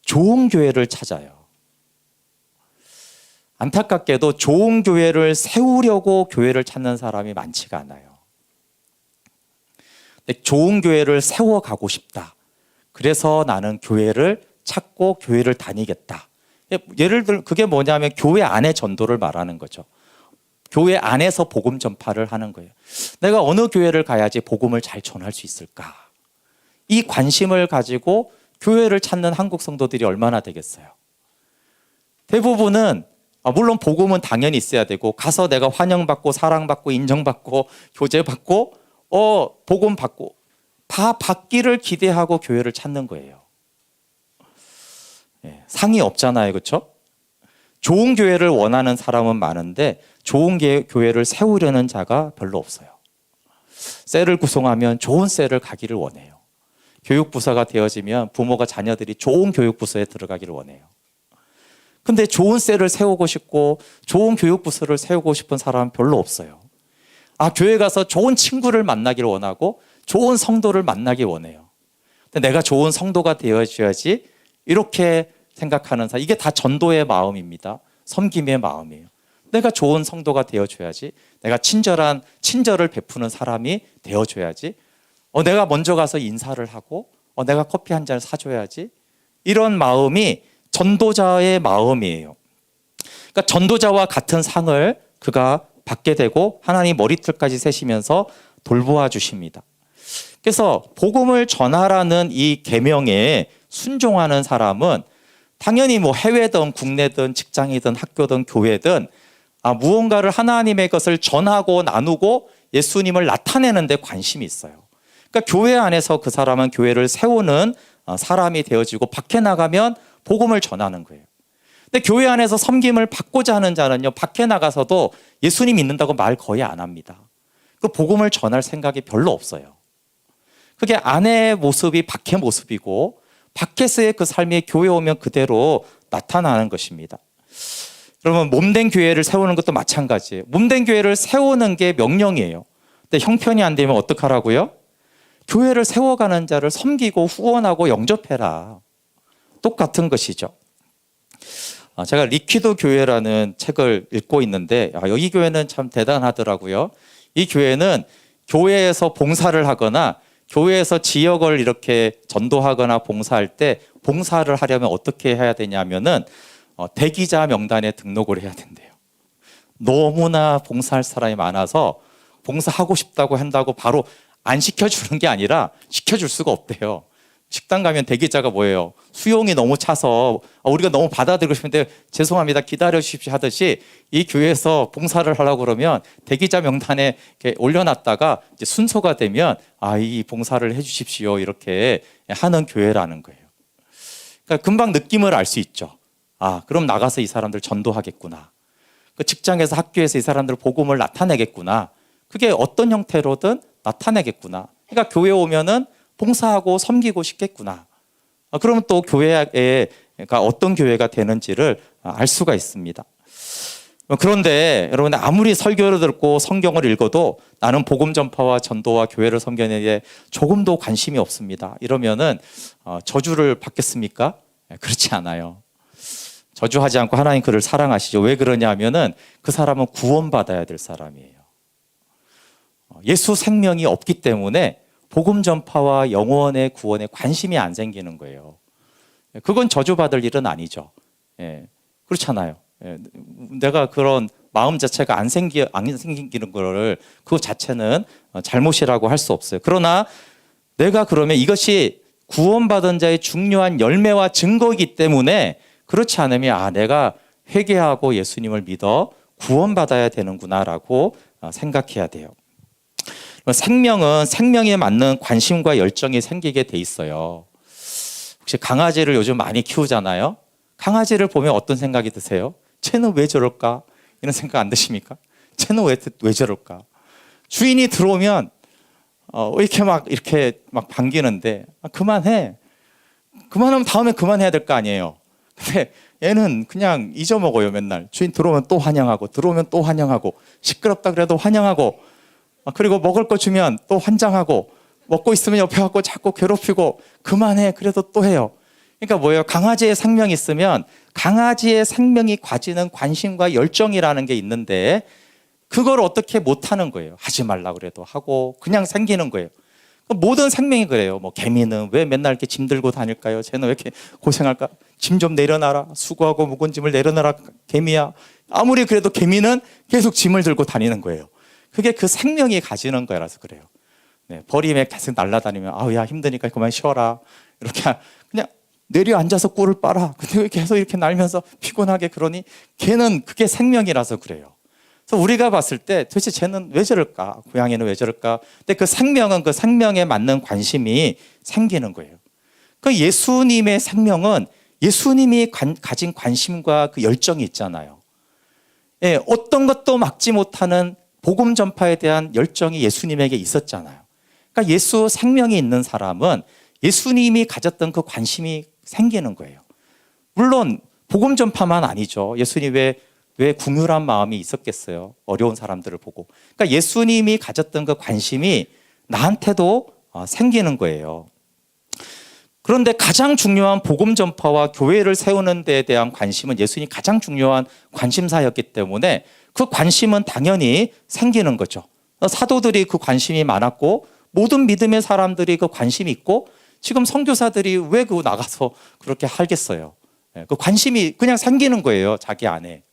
좋은 교회를 찾아요. 안타깝게도 좋은 교회를 세우려고 교회를 찾는 사람이 많지가 않아요. 근데 좋은 교회를 세워가고 싶다. 그래서 나는 교회를 찾고 교회를 다니겠다. 예를 들어 그게 뭐냐면 교회 안에 전도를 말하는 거죠. 교회 안에서 복음 전파를 하는 거예요. 내가 어느 교회를 가야지 복음을 잘 전할 수 있을까? 이 관심을 가지고 교회를 찾는 한국 성도들이 얼마나 되겠어요? 대부분은 물론 복음은 당연히 있어야 되고 가서 내가 환영받고 사랑받고 인정받고 교제받고 복음 받고 다 받기를 기대하고 교회를 찾는 거예요. 상이 없잖아요. 그렇죠? 좋은 교회를 원하는 사람은 많은데 좋은 교회를 세우려는 자가 별로 없어요. 셀을 구성하면 좋은 셀을 가기를 원해요. 교육부서가 되어지면 부모가 자녀들이 좋은 교육부서에 들어가기를 원해요. 근데 좋은 셀을 세우고 싶고 좋은 교육부서를 세우고 싶은 사람은 별로 없어요. 교회 가서 좋은 친구를 만나기를 원하고 좋은 성도를 만나기 원해요. 근데 내가 좋은 성도가 되어줘야지 이렇게 생각하는 사람, 이게 다 전도의 마음입니다. 섬김의 마음이에요. 내가 좋은 성도가 되어줘야지, 내가 친절을 베푸는 사람이 되어줘야지, 내가 먼저 가서 인사를 하고 내가 커피 한 잔 사줘야지, 이런 마음이 전도자의 마음이에요. 그러니까 전도자와 같은 상을 그가 받게 되고 하나님 머리털까지 세시면서 돌보아 주십니다. 그래서 복음을 전하라는 이 계명에 순종하는 사람은 당연히 해외든 국내든 직장이든 학교든 교회든 무언가를 하나님의 것을 전하고 나누고 예수님을 나타내는 데 관심이 있어요. 그러니까 교회 안에서 그 사람은 교회를 세우는 사람이 되어지고 밖에 나가면 복음을 전하는 거예요. 근데 교회 안에서 섬김을 받고자 하는 자는요, 밖에 나가서도 예수님 믿는다고 말 거의 안 합니다. 그 복음을 전할 생각이 별로 없어요. 그게 안의 모습이 밖의 모습이고 밖에서의 그 삶이 교회 오면 그대로 나타나는 것입니다. 그러면 몸된 교회를 세우는 것도 마찬가지예요. 몸된 교회를 세우는 게 명령이에요. 근데 형편이 안 되면 어떡하라고요? 교회를 세워가는 자를 섬기고 후원하고 영접해라. 똑같은 것이죠. 제가 리퀴드 교회라는 책을 읽고 있는데 여기 교회는 참 대단하더라고요. 이 교회는 교회에서 봉사를 하거나 교회에서 지역을 이렇게 전도하거나 봉사할 때 봉사를 하려면 어떻게 해야 되냐면은 대기자 명단에 등록을 해야 된대요. 너무나 봉사할 사람이 많아서 봉사하고 싶다고 한다고 바로 안 시켜주는 게 아니라 시켜줄 수가 없대요. 식당 가면 대기자가 뭐예요? 수용이 너무 차서 우리가 너무 받아들이고 싶은데 죄송합니다 기다려 주십시오 하듯이 이 교회에서 봉사를 하려고 그러면 대기자 명단에 이렇게 올려놨다가 이제 순서가 되면 이 봉사를 해 주십시오 이렇게 하는 교회라는 거예요. 그러니까 금방 느낌을 알 수 있죠. 그럼 나가서 이 사람들 전도하겠구나. 그 직장에서 학교에서 이 사람들 복음을 나타내겠구나. 그게 어떤 형태로든 나타내겠구나. 그러니까 교회 오면은 봉사하고 섬기고 싶겠구나. 그러면 또 교회가 어떤 교회가 되는지를 알 수가 있습니다. 그런데 여러분 아무리 설교를 듣고 성경을 읽어도 나는 복음 전파와 전도와 교회를 섬기는 데 조금도 관심이 없습니다. 이러면은 저주를 받겠습니까? 그렇지 않아요. 저주하지 않고 하나님 그를 사랑하시죠. 왜 그러냐 하면은 그 사람은 구원받아야 될 사람이에요. 예수 생명이 없기 때문에 복음 전파와 영혼의 구원에 관심이 안 생기는 거예요. 그건 저주받을 일은 아니죠. 그렇잖아요. 내가 그런 마음 자체가 안 생기는 거를 그 자체는 잘못이라고 할 수 없어요. 그러나 내가 그러면 이것이 구원받은 자의 중요한 열매와 증거이기 때문에 그렇지 않으면 내가 회개하고 예수님을 믿어 구원받아야 되는구나라고 생각해야 돼요. 생명은 생명에 맞는 관심과 열정이 생기게 돼 있어요. 혹시 강아지를 요즘 많이 키우잖아요. 강아지를 보면 어떤 생각이 드세요? 쟤는 왜 저럴까? 이런 생각 안 드십니까? 쟤는 왜 저럴까? 주인이 들어오면 이렇게 막 반기는데 그만해. 그만하면 다음에 그만해야 될 거 아니에요. 근데 얘는 그냥 잊어먹어요. 맨날 주인 들어오면 또 환영하고 들어오면 또 환영하고 시끄럽다 그래도 환영하고 그리고 먹을 거 주면 또 환장하고 먹고 있으면 옆에 갖고 자꾸 괴롭히고 그만해 그래도 또 해요. 그러니까 뭐예요? 강아지의 생명이 있으면 강아지의 생명이 가지는 관심과 열정이라는 게 있는데 그걸 어떻게 못하는 거예요. 하지 말라고 그래도 하고 그냥 생기는 거예요. 모든 생명이 그래요. 뭐 개미는 왜 맨날 이렇게 짐 들고 다닐까요? 쟤는 왜 이렇게 고생할까? 짐 좀 내려놔라. 수고하고 무거운 짐을 내려놔라. 개미야. 아무리 그래도 개미는 계속 짐을 들고 다니는 거예요. 그게 그 생명이 가지는 거라서 그래요. 네, 버림에 계속 날아다니면 아우 야 힘드니까 그만 쉬어라. 이렇게 그냥 내려앉아서 꿀을 빨아. 근데 왜 계속 이렇게 날면서 피곤하게 그러니 걔는 그게 생명이라서 그래요. 그래서 우리가 봤을 때 도대체 쟤는 왜 저럴까? 고양이는 왜 저럴까? 근데 그 생명은 그 생명에 맞는 관심이 생기는 거예요. 그 예수님의 생명은 예수님이 가진 관심과 그 열정이 있잖아요. 예, 어떤 것도 막지 못하는 복음 전파에 대한 열정이 예수님에게 있었잖아요. 그러니까 예수 생명이 있는 사람은 예수님이 가졌던 그 관심이 생기는 거예요. 물론 복음 전파만 아니죠. 예수님 왜 궁휼한 마음이 있었겠어요. 어려운 사람들을 보고. 그러니까 예수님이 가졌던 그 관심이 나한테도 생기는 거예요. 그런데 가장 중요한 복음 전파와 교회를 세우는 데에 대한 관심은 예수님이 가장 중요한 관심사였기 때문에 그 관심은 당연히 생기는 거죠. 사도들이 그 관심이 많았고 모든 믿음의 사람들이 그 관심이 있고 지금 선교사들이 왜 그 나가서 그렇게 하겠어요. 그 관심이 그냥 생기는 거예요. 자기 안에.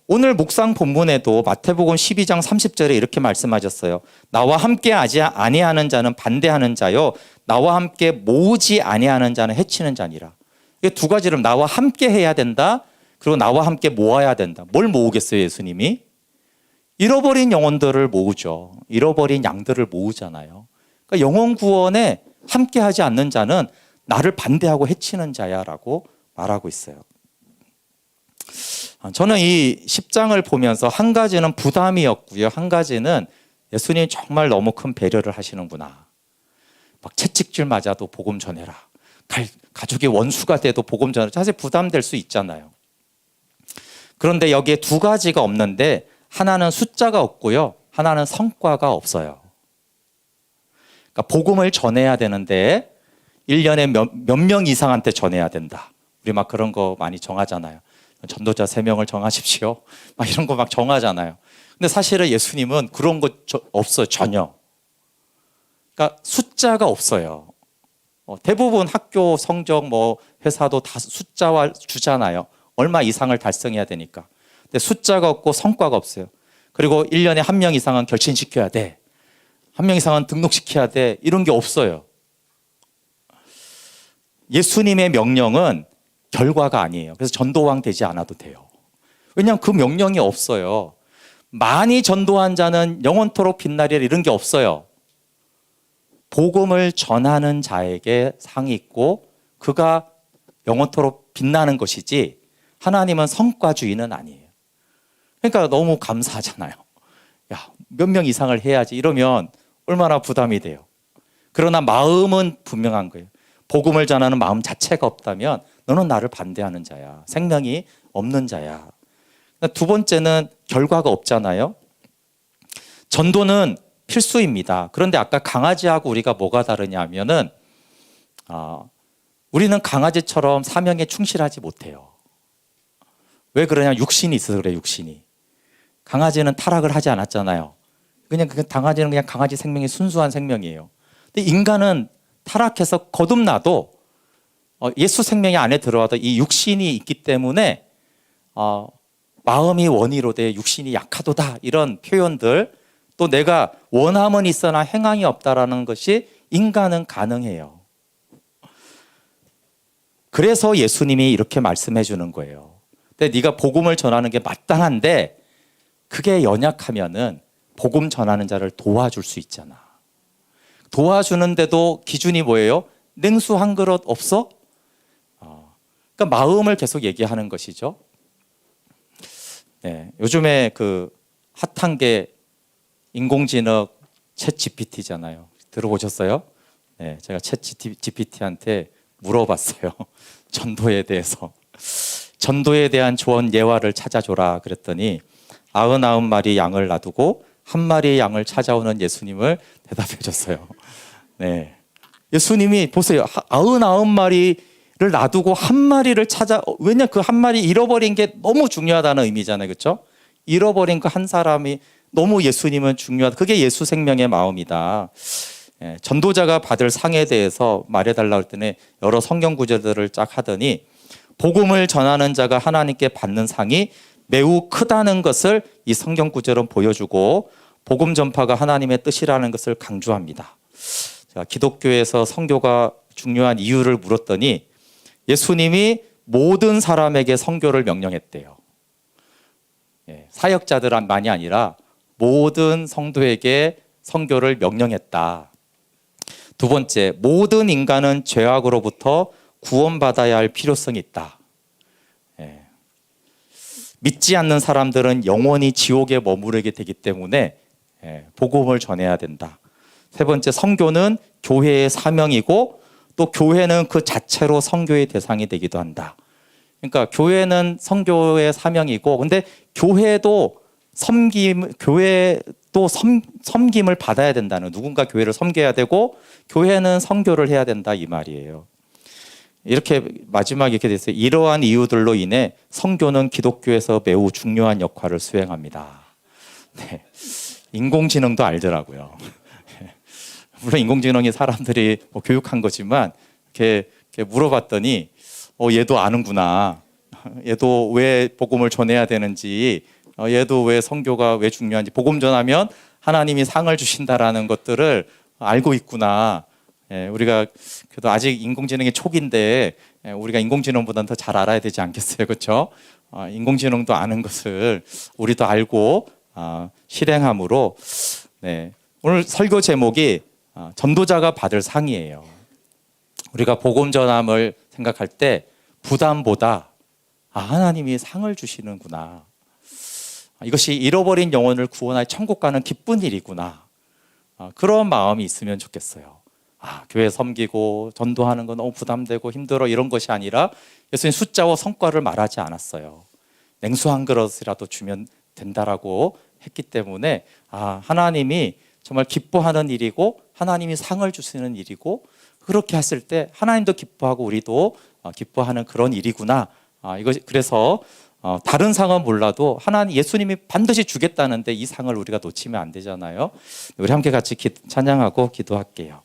오늘 묵상 본문에도 마태복음 12장 30절에 이렇게 말씀하셨어요. 나와 함께 하지 아니하는 자는 반대하는 자요 나와 함께 모으지 아니하는 자는 해치는 자니라. 이게 두 가지를 나와 함께 해야 된다. 그리고 나와 함께 모아야 된다. 뭘 모으겠어요, 예수님이? 잃어버린 영혼들을 모으죠. 잃어버린 양들을 모으잖아요. 그러니까 영혼 구원에 함께 하지 않는 자는 나를 반대하고 해치는 자야라고 말하고 있어요. 저는 이 10장을 보면서 한 가지는 부담이었고요. 한 가지는 예수님이 정말 너무 큰 배려를 하시는구나. 막 채찍질 맞아도 복음 전해라. 가족이 원수가 돼도 복음 전해라. 사실 부담될 수 있잖아요. 그런데 여기에 두 가지가 없는데 하나는 숫자가 없고요. 하나는 성과가 없어요. 그러니까 복음을 전해야 되는데 1년에 몇 명 이상한테 전해야 된다. 우리 막 그런 거 많이 정하잖아요. 전도자 3명을 정하십시오. 막 이런 거 막 정하잖아요. 근데 사실은 예수님은 그런 거 없어요. 전혀. 그러니까 숫자가 없어요. 대부분 학교 성적 회사도 다 숫자와 주잖아요. 얼마 이상을 달성해야 되니까. 근데 숫자가 없고 성과가 없어요. 그리고 1년에 1명 이상은 결신시켜야 돼. 1명 이상은 등록시켜야 돼. 이런 게 없어요. 예수님의 명령은 결과가 아니에요. 그래서 전도왕 되지 않아도 돼요. 왜냐하면 그 명령이 없어요. 많이 전도한 자는 영원토록 빛나리라 이런 게 없어요. 복음을 전하는 자에게 상이 있고 그가 영원토록 빛나는 것이지 하나님은 성과주의는 아니에요. 그러니까 너무 감사하잖아요. 야, 몇 명 이상을 해야지 이러면 얼마나 부담이 돼요. 그러나 마음은 분명한 거예요. 복음을 전하는 마음 자체가 없다면 너는 나를 반대하는 자야. 생명이 없는 자야. 두 번째는 결과가 없잖아요. 전도는 필수입니다. 그런데 아까 강아지하고 우리가 뭐가 다르냐 하면은 우리는 강아지처럼 사명에 충실하지 못해요. 왜 그러냐? 육신이 있어서 그래요. 육신이. 강아지는 타락을 하지 않았잖아요. 강아지는 그냥 강아지 생명이 순수한 생명이에요. 근데 인간은 타락해서 거듭나도 예수 생명이 안에 들어와도 이 육신이 있기 때문에 마음이 원이로 돼 육신이 약하도다 이런 표현들 또 내가 원함은 있으나 행함이 없다라는 것이 인간은 가능해요. 그래서 예수님이 이렇게 말씀해 주는 거예요. 근데 네가 복음을 전하는 게 마땅한데 그게 연약하면은 복음 전하는 자를 도와줄 수 있잖아. 도와주는데도 기준이 뭐예요? 냉수 한 그릇 없어? 그러니까 마음을 계속 얘기하는 것이죠. 네, 요즘에 그 핫한 게 인공지능 챗 GPT잖아요. 들어보셨어요? 네, 제가 챗 GPT한테 물어봤어요. 전도에 대해서. 전도에 대한 조언 예화를 찾아줘라 그랬더니 99마리 양을 놔두고 한 마리의 양을 찾아오는 예수님을 대답해 줬어요. 네. 예수님이 보세요. 99마리를 놔두고 한 마리를 왜냐 그 한 마리 잃어버린 게 너무 중요하다는 의미잖아요. 그렇죠? 잃어버린 그 한 사람이 너무 예수님은 중요하다. 그게 예수 생명의 마음이다. 예, 전도자가 받을 상에 대해서 말해달라고 했더니 여러 성경 구절들을 쫙 하더니 복음을 전하는 자가 하나님께 받는 상이 매우 크다는 것을 이 성경 구절은 보여주고 복음 전파가 하나님의 뜻이라는 것을 강조합니다. 자, 기독교에서 선교가 중요한 이유를 물었더니 예수님이 모든 사람에게 선교를 명령했대요. 예, 사역자들만이 아니라 모든 성도에게 선교를 명령했다. 두 번째, 모든 인간은 죄악으로부터 구원받아야 할 필요성이 있다. 예. 믿지 않는 사람들은 영원히 지옥에 머무르게 되기 때문에 복음을 전해야 된다. 세 번째, 선교는 교회의 사명이고 또 교회는 그 자체로 선교의 대상이 되기도 한다. 그러니까 교회는 선교의 사명이고 근데 교회도 섬김을 받아야 된다는, 누군가 교회를 섬겨야 되고 교회는 선교를 해야 된다 이 말이에요. 이렇게 마지막에 이렇게 됐어요. 이러한 이유들로 인해 선교는 기독교에서 매우 중요한 역할을 수행합니다. 네. 인공지능도 알더라고요. 물론 인공지능이 사람들이 교육한 거지만 이렇게 물어봤더니 얘도 아는구나. 얘도 왜 복음을 전해야 되는지, 얘도 왜 선교가 왜 중요한지, 복음 전하면 하나님이 상을 주신다라는 것들을 알고 있구나. 우리가 그래도 아직 인공지능의 초기인데 우리가 인공지능보다는 더 잘 알아야 되지 않겠어요, 그렇죠? 인공지능도 아는 것을 우리도 알고 실행함으로. 네. 오늘 설교 제목이 전도자가 받을 상이에요. 우리가 복음 전함을 생각할 때 부담보다 하나님이 상을 주시는구나. 이것이 잃어버린 영혼을 구원할 천국 가는 기쁜 일이구나. 그런 마음이 있으면 좋겠어요. 교회 섬기고 전도하는 건 너무 부담되고 힘들어 이런 것이 아니라 예수님 숫자와 성과를 말하지 않았어요. 냉수 한 그릇이라도 주면 된다라고 했기 때문에 하나님이 정말 기뻐하는 일이고 하나님이 상을 주시는 일이고, 그렇게 했을 때 하나님도 기뻐하고 우리도 기뻐하는 그런 일이구나. 그래서 다른 상은 몰라도 예수님이 반드시 주겠다는데 이 상을 우리가 놓치면 안 되잖아요. 우리 함께 같이 찬양하고 기도할게요.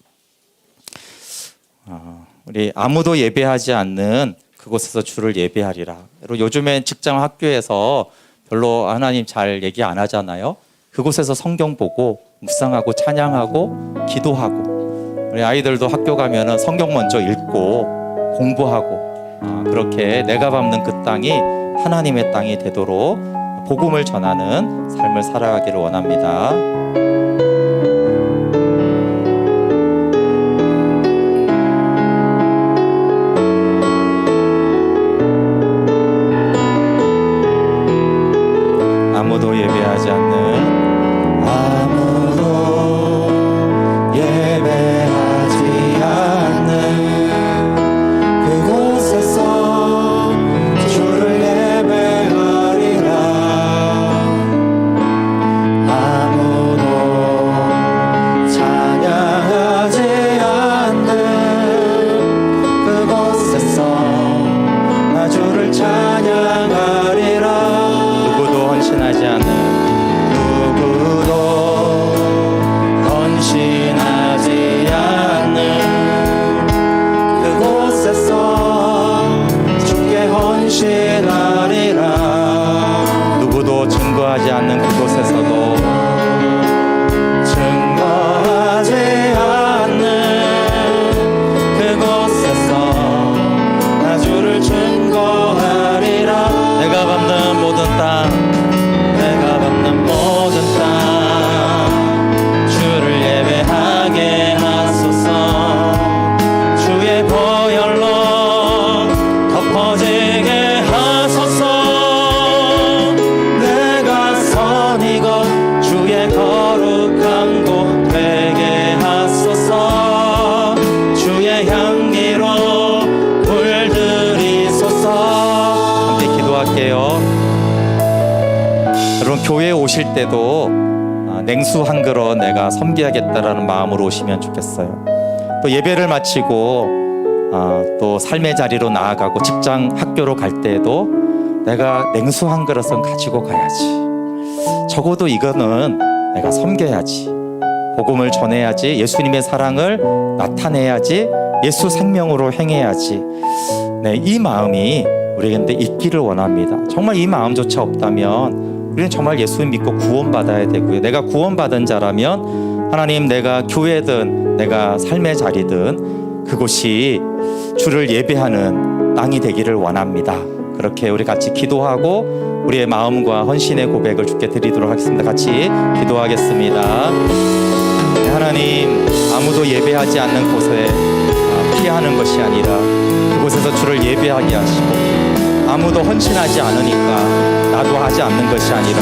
우리 아무도 예배하지 않는 그곳에서 주를 예배하리라. 요즘엔 직장 학교에서 별로 하나님 잘 얘기 안 하잖아요. 그곳에서 성경 보고 묵상하고 찬양하고 기도하고, 우리 아이들도 학교 가면은 성경 먼저 읽고 공부하고, 그렇게 내가 밟는 그 땅이 하나님의 땅이 되도록 복음을 전하는 삶을 살아가기를 원합니다. 아무도 예배하지 않는 그곳에서 주를 예배하리라. 증거하리라. 기도할게요. 여러분 교회에 오실 때도 냉수 한 그릇 내가 섬겨야겠다라는 마음으로 오시면 좋겠어요. 또 예배를 마치고 또 삶의 자리로 나아가고 직장 학교로 갈 때에도 내가 냉수 한 그릇은 가지고 가야지. 적어도 이거는 내가 섬겨야지. 복음을 전해야지. 예수님의 사랑을 나타내야지. 예수 생명으로 행해야지. 네, 이 마음이 우리에게 있기를 원합니다. 정말 이 마음조차 없다면 우리는 정말 예수님 믿고 구원받아야 되고요. 내가 구원받은 자라면 하나님, 내가 교회든 내가 삶의 자리든 그곳이 주를 예배하는 땅이 되기를 원합니다. 그렇게 우리 같이 기도하고 우리의 마음과 헌신의 고백을 주께 드리도록 하겠습니다. 같이 기도하겠습니다. 네, 하나님, 아무도 예배하지 않는 곳에 피하는 것이 아니라 그곳에서 주를 예배하게 하시고, 아무도 헌신하지 않으니까 나도 하지 않는 것이 아니라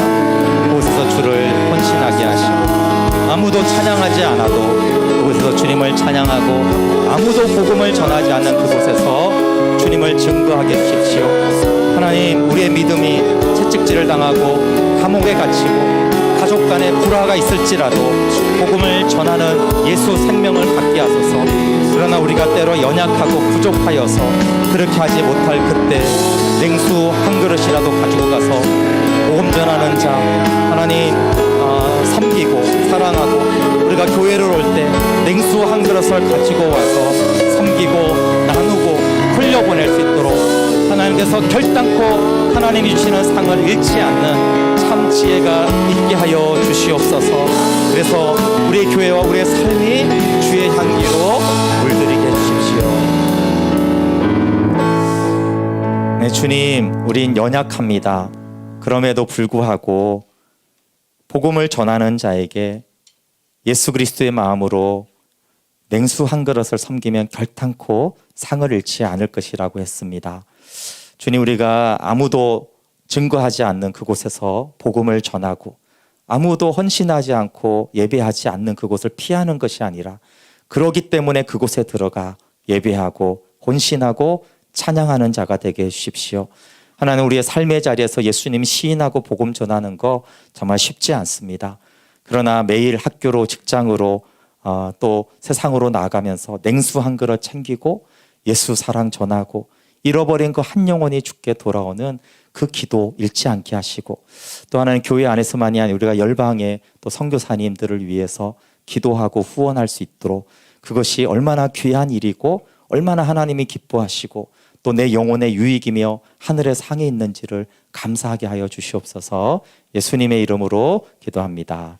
그곳에서 주를 헌신하게 하시고, 아무도 찬양하지 않아도 그곳에서 주님을 찬양하고, 아무도 복음을 전하지 않는 그곳에서 주님을 증거하게 하십시오. 하나님, 우리의 믿음이 채찍질을 당하고 감옥에 갇히고 가족 간에 불화가 있을지라도 복음을 전하는 예수 생명을 갖게 하소서. 그러나 우리가 때로 연약하고 부족하여서 그렇게 하지 못할 그때 냉수 한 그릇이라도 가지고 가서 복음 전하는 자 하나님 섬기고 사랑하고, 우리가 교회를 올 때 냉수 한 그릇을 가지고 와서 섬기고 나누고 흘려보낼 수 있도록 하나님께서 결단코 하나님이 주시는 상을 잃지 않는 참 지혜가 있게 하여 주시옵소서. 그래서 우리의 교회와 우리의 삶이 주의 향기로 물들이게 해주십시오. 네, 주님, 우린 연약합니다. 그럼에도 불구하고 복음을 전하는 자에게 예수 그리스도의 마음으로 냉수 한 그릇을 섬기면 결탄코 상을 잃지 않을 것이라고 했습니다. 주님, 우리가 아무도 증거하지 않는 그곳에서 복음을 전하고 아무도 헌신하지 않고 예배하지 않는 그곳을 피하는 것이 아니라, 그러기 때문에 그곳에 들어가 예배하고 헌신하고 찬양하는 자가 되게 해주십시오. 하나님, 우리의 삶의 자리에서 예수님 시인하고 복음 전하는 거 정말 쉽지 않습니다. 그러나 매일 학교로 직장으로 또 세상으로 나아가면서 냉수 한 그릇 챙기고 예수 사랑 전하고 잃어버린 그 한 영혼이 주께 돌아오는 그 기도 잃지 않게 하시고, 또 하나는 교회 안에서만이 아니라 우리가 열방의 또 선교사님들을 위해서 기도하고 후원할 수 있도록, 그것이 얼마나 귀한 일이고 얼마나 하나님이 기뻐하시고 또 내 영혼의 유익이며 하늘의 상이 있는지를 감사하게 하여 주시옵소서. 예수님의 이름으로 기도합니다.